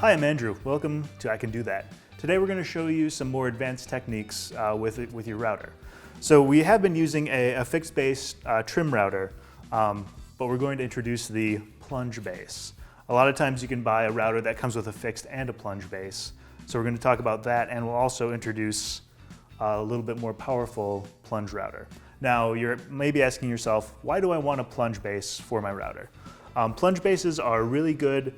Hi, I'm Andrew. Welcome to I Can Do That. Today we're going to show you some more advanced techniques with your router. So we have been using a fixed base trim router, but we're going to introduce the plunge base. A lot of times you can buy a router that comes with a fixed and a plunge base. So we're going to talk about that, and we'll also introduce a little bit more powerful plunge router. Now you're maybe asking yourself, why do I want a plunge base for my router? Plunge bases are really good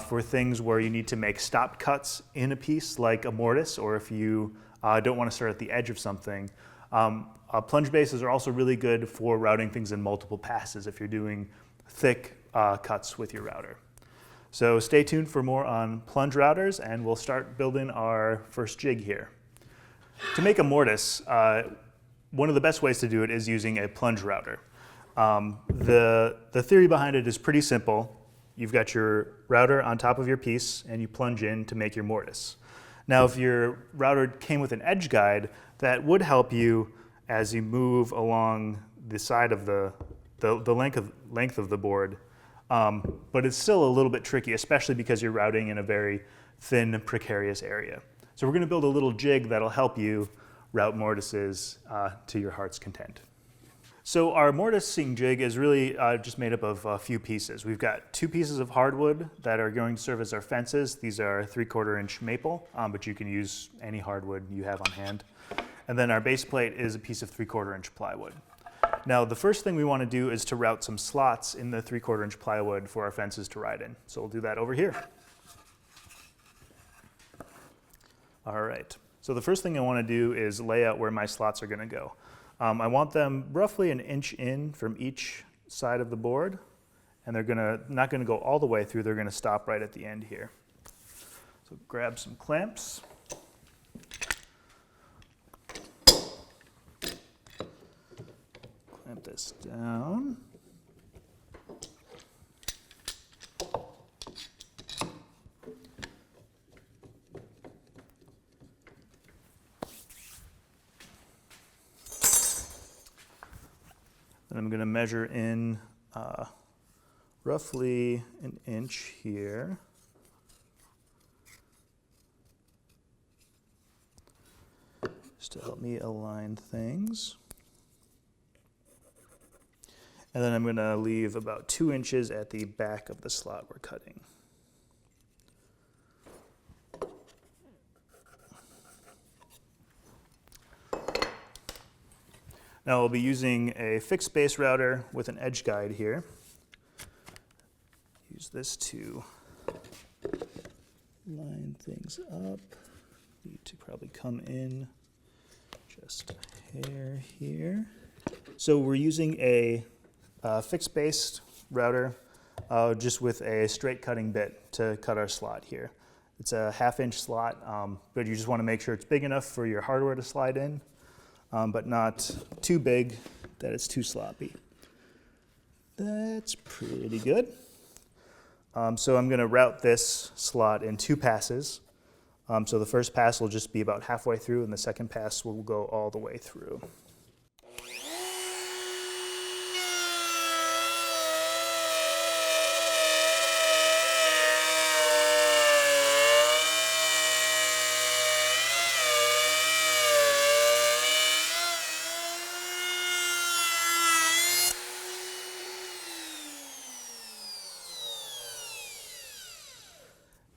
for things where you need to make stop cuts in a piece, like a mortise, or if you don't want to start at the edge of something. Plunge bases are also really good for routing things in multiple passes if you're doing thick cuts with your router. So stay tuned for more on plunge routers, and we'll start building our first jig here. To make a mortise, one of the best ways to do it is using a plunge router. The theory behind it is pretty simple. You've got your router on top of your piece, and you plunge in to make your mortise. Now, if your router came with an edge guide, that would help you as you move along the side of the length of the board. But it's still a little bit tricky, especially because you're routing in a very thin, precarious area. So we're going to build a little jig that'll help you route mortises to your heart's content. So our mortising jig is really just made up of a few pieces. We've got 2 pieces of hardwood that are going to serve as our fences. These are 3/4 inch maple, but you can use any hardwood you have on hand. And then our base plate is a piece of 3/4 inch plywood. Now the first thing we want to do is to route some slots in the 3/4 inch plywood for our fences to ride in. So we'll do that over here. All right, so the first thing I want to do is lay out where my slots are going to go. I want them roughly 1 inch in from each side of the board, and they're not going to go all the way through, they're going to stop right at the end here. So grab some clamps. Clamp this down. And I'm going to measure in roughly 1 inch here. Just to help me align things. And then I'm going to leave about 2 inches at the back of the slot we're cutting. Now we'll be using a fixed base router with an edge guide here. Use this to line things up. Need to probably come in just a hair here. So we're using a fixed base router just with a straight cutting bit to cut our slot here. It's a 1/2 inch slot, but you just want to make sure it's big enough for your hardware to slide in. But not too big that it's too sloppy. That's pretty good. So I'm going to route this slot in 2 passes. So the first pass will just be about halfway through, and the second pass will go all the way through.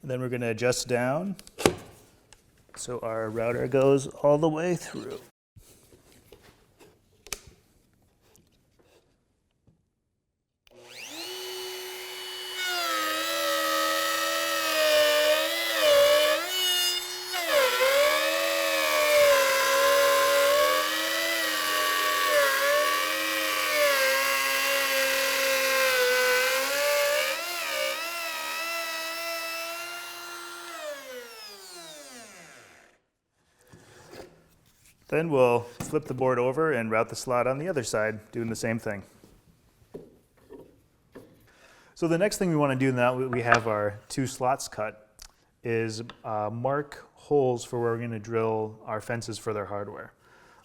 And then we're going to adjust down so our router goes all the way through. Then we'll flip the board over and route the slot on the other side, doing the same thing. So the next thing we want to do now that we have our 2 slots cut is mark holes for where we're going to drill our fences for their hardware.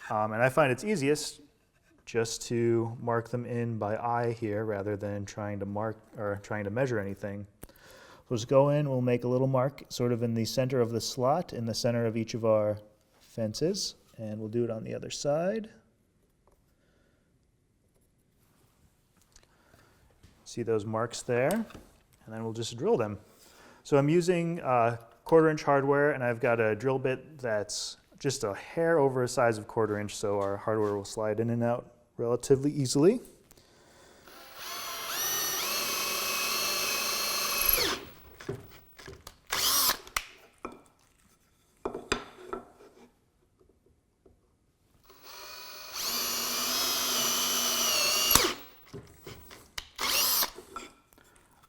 And I find it's easiest just to mark them in by eye here rather than trying to measure anything. So let's go in, we'll make a little mark sort of in the center of the slot, in the center of each of our fences, and we'll do it on the other side. See those marks there? And then we'll just drill them. So I'm using 1/4 inch hardware, and I've got a drill bit that's just a hair over a size of 1/4 inch, so our hardware will slide in and out relatively easily.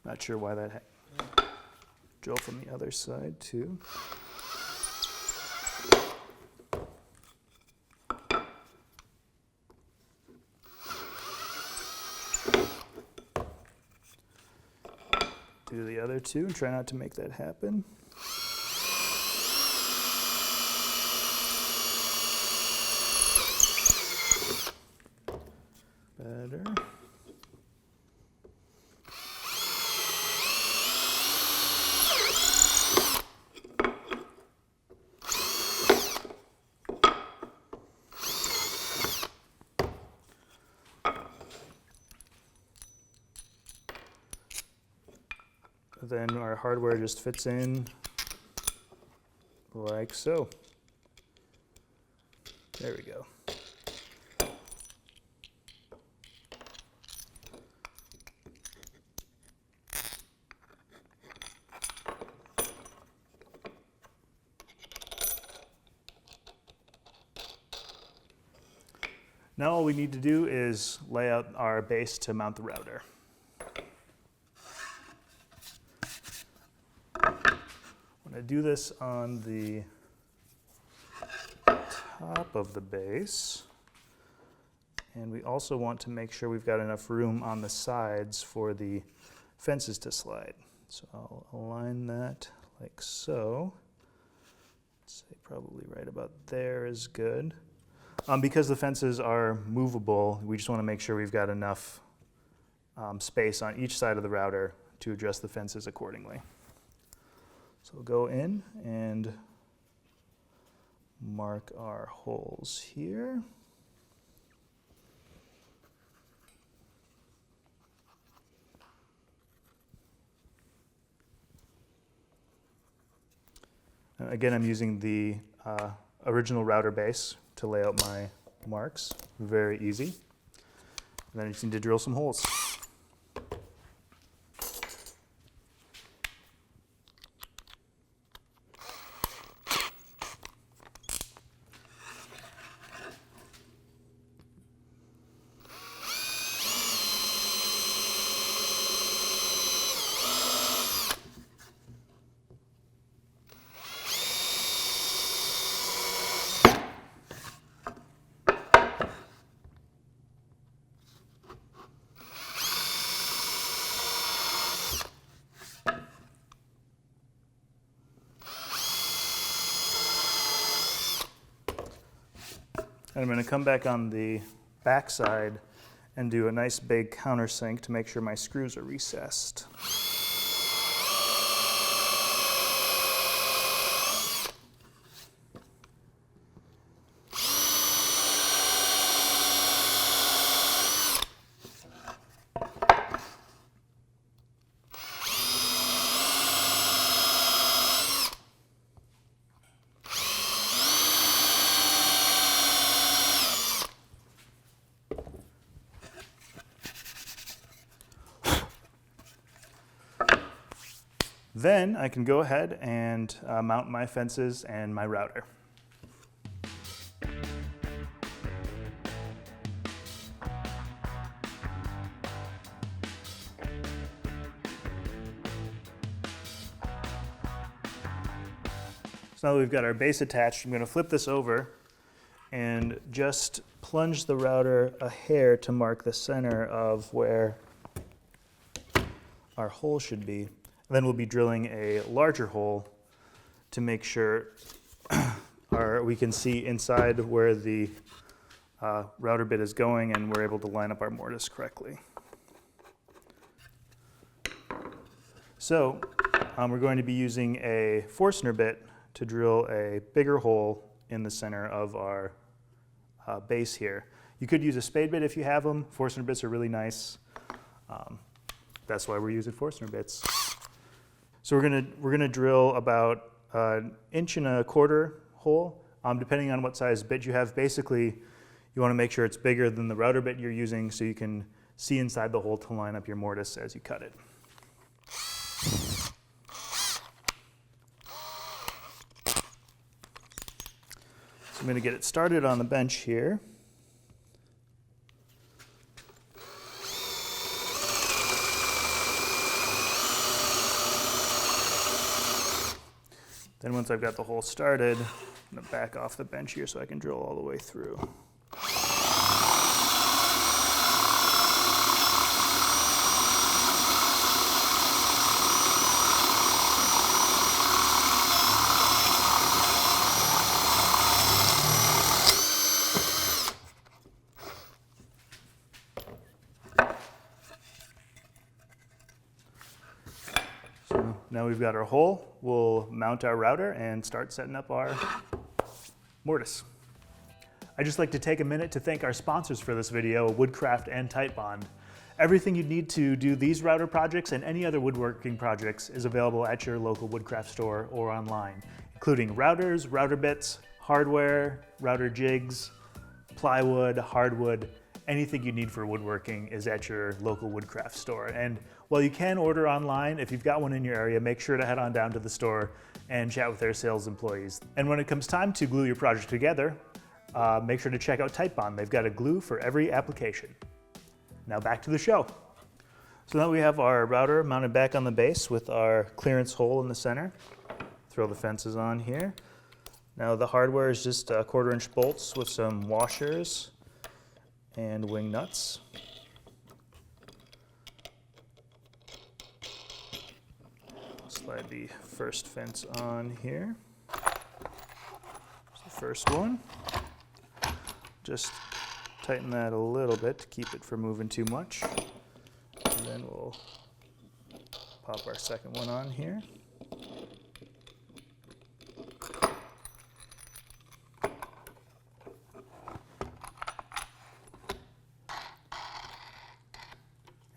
Not sure why that drill from the other side too. Do the other two and try not to make that happen. Better. Then our hardware just fits in like so. There we go. Now all we need to do is lay out our base to mount the router. I do this on the top of the base, and we also want to make sure we've got enough room on the sides for the fences to slide. So I'll align that like so. Let's say probably right about there is good. Because the fences are movable, we just want to make sure we've got enough space on each side of the router to adjust the fences accordingly. So we'll go in and mark our holes here. Again, I'm using the original router base to lay out my marks. Very easy. And then I just need to drill some holes. And I'm going to come back on the back side and do a nice big countersink to make sure my screws are recessed. Then I can go ahead and mount my fences and my router. So now that we've got our base attached, I'm going to flip this over and just plunge the router a hair to mark the center of where our hole should be. Then we'll be drilling a larger hole to make sure we can see inside where the router bit is going and we're able to line up our mortise correctly. So we're going to be using a Forstner bit to drill a bigger hole in the center of our base here. You could use a spade bit if you have them. Forstner bits are really nice. That's why we're using Forstner bits. So we're gonna drill about 1.25 inch hole, depending on what size bit you have. Basically, you want to make sure it's bigger than the router bit you're using so you can see inside the hole to line up your mortise as you cut it. So I'm going to get it started on the bench here. Then once I've got the hole started, I'm going to back off the bench here so I can drill all the way through. Now we've got our hole, we'll mount our router and start setting up our mortise. I'd just like to take a minute to thank our sponsors for this video, Woodcraft and Titebond. Everything you need to do these router projects and any other woodworking projects is available at your local Woodcraft store or online, including routers, router bits, hardware, router jigs, plywood, hardwood. Anything you need for woodworking is at your local Woodcraft store. And while you can order online, if you've got one in your area, make sure to head on down to the store and chat with their sales employees. And when it comes time to glue your project together, make sure to check out Titebond. They've got a glue for every application. Now back to the show. So now we have our router mounted back on the base with our clearance hole in the center. Throw the fences on here. Now the hardware is just 1/4 inch bolts with some washers and wing nuts. Slide the first fence on here. There's the first one. Just tighten that a little bit to keep it from moving too much. And then we'll pop our second one on here.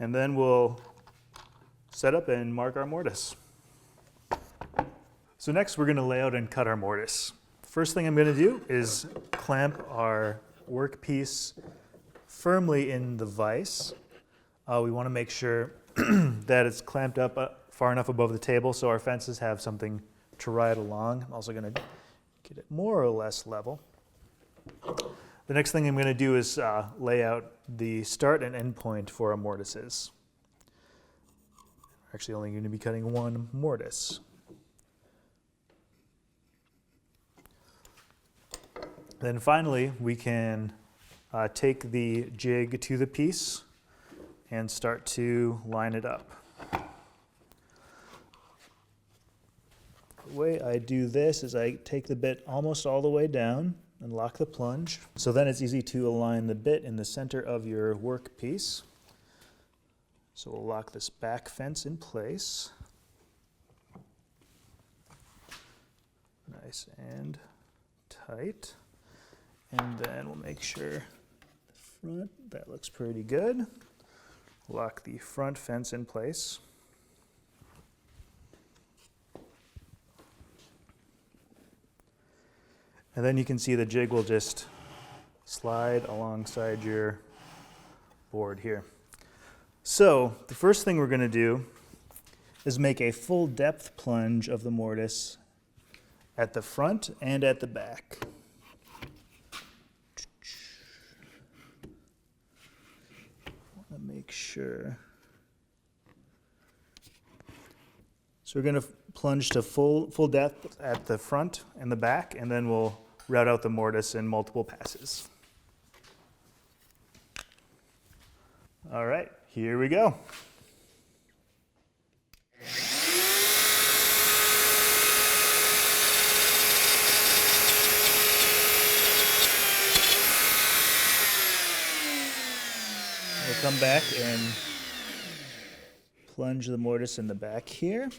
And then we'll set up and mark our mortise. So next we're going to lay out and cut our mortise. First thing I'm going to do is clamp our workpiece firmly in the vise. We want to make sure that it's clamped up far enough above the table so our fences have something to ride along. I'm also going to get it more or less level. The next thing I'm going to do is lay out the start and end point for our mortises. We're actually only going to be cutting one mortise. Then finally, we can take the jig to the piece and start to line it up. The way I do this is I take the bit almost all the way down and lock the plunge. So then it's easy to align the bit in the center of your workpiece. So we'll lock this back fence in place. Nice and tight. And then we'll make sure the front, that looks pretty good. Lock the front fence in place. And then you can see the jig will just slide alongside your board here. So the first thing we're going to do is make a full depth plunge of the mortise at the front and at the back. I want to make sure. So we're going to plunge to full depth at the front and the back, and then we'll route out the mortise in multiple passes. All right, here we go. We'll come back and plunge the mortise in the back here.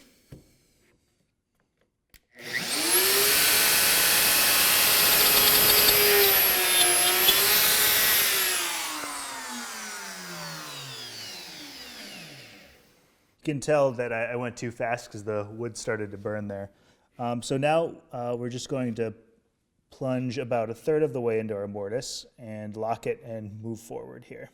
can tell that I went too fast because the wood started to burn there. So now we're just going to plunge about 1/3 of the way into our mortise and lock it and move forward here.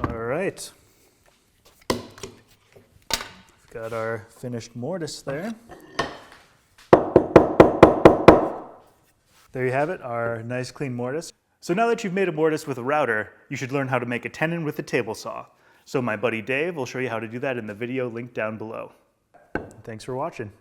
All right, we've got our finished mortise there. There you have it, our nice clean mortise. So now that you've made a mortise with a router, you should learn how to make a tenon with a table saw. So my buddy Dave will show you how to do that in the video linked down below. Thanks for watching.